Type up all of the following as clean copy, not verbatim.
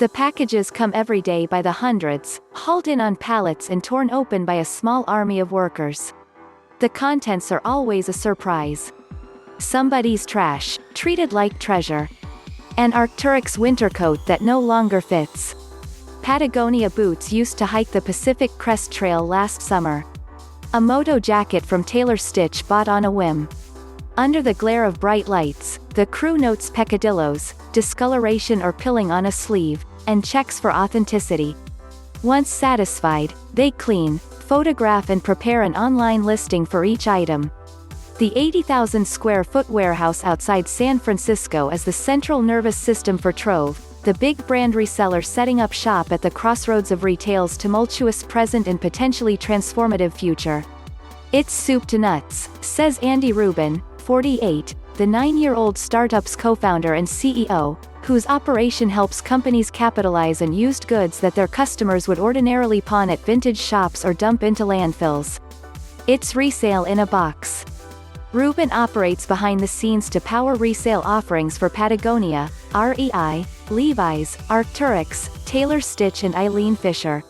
The packages come every day by the hundreds, hauled in on pallets and torn open by a small army of workers. The contents are always a surprise. Somebody's trash, treated like treasure. An Arc'teryx winter coat that no longer fits. Patagonia boots used to hike the Pacific Crest Trail last summer. A moto jacket from Taylor Stitch bought on a whim. Under the glare of bright lights, the crew notes peccadillos, discoloration or pilling on a sleeve, and checks for authenticity. Once satisfied, they clean, photograph and prepare an online listing for each item. The 80,000 square foot warehouse outside San Francisco is the central nervous system for Trove, the big brand reseller setting up shop at the crossroads of retail's tumultuous present and potentially transformative future. It's soup to nuts, says Andy Rubin, 48, the 9-year-old startup's co-founder and CEO, whose operation helps companies capitalize on used goods that their customers would ordinarily pawn at vintage shops or dump into landfills. It's resale in a box. Rubin operates behind the scenes to power resale offerings for Patagonia, REI, Levi's, Arc'teryx, Taylor Stitch and Eileen Fisher.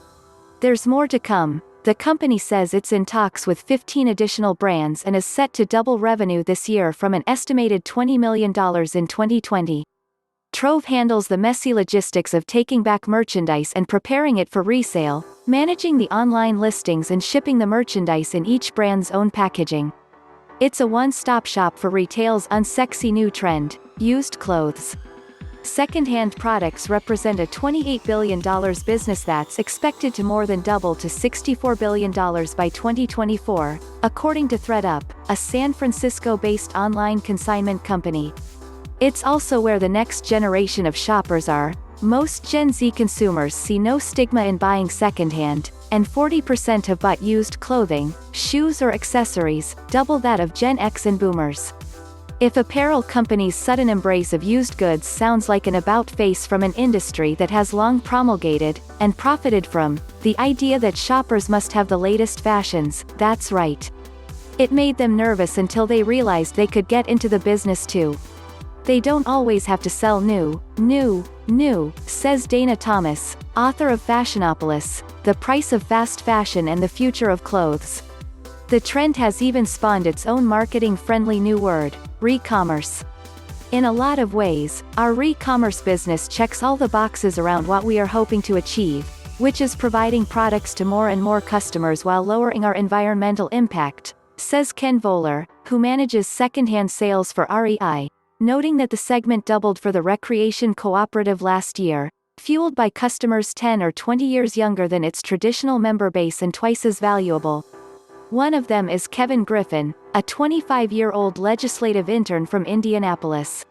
There's more to come. The company says it's in talks with 15 additional brands and is set to double revenue this year from an estimated $20 million in 2020. Trove handles the messy logistics of taking back merchandise and preparing it for resale, managing the online listings and shipping the merchandise in each brand's own packaging. It's a one-stop shop for retail's unsexy new trend, used clothes. Second-hand products represent a $28 billion business that's expected to more than double to $64 billion by 2024, according to ThredUp, a San Francisco-based online consignment company. It's also where the next generation of shoppers are. Most Gen Z consumers see no stigma in buying secondhand, and 40% have bought used clothing, shoes or accessories, double that of Gen X and Boomers. If apparel companies' sudden embrace of used goods sounds like an about-face from an industry that has long promulgated, and profited from, the idea that shoppers must have the latest fashions, that's right. It made them nervous until they realized they could get into the business too. They don't always have to sell new, says Dana Thomas, author of Fashionopolis, The Price of Fast Fashion and the Future of Clothes. The trend has even spawned its own marketing-friendly new word, re-commerce. In a lot of ways, our re-commerce business checks all the boxes around what we are hoping to achieve, which is providing products to more and more customers while lowering our environmental impact, says Ken Voller, who manages secondhand sales for REI, noting that the segment doubled for the recreation cooperative last year, fueled by customers 10 or 20 years younger than its traditional member base and twice as valuable. One of them is Kevin Griffin, a 25-year-old legislative intern from Indianapolis.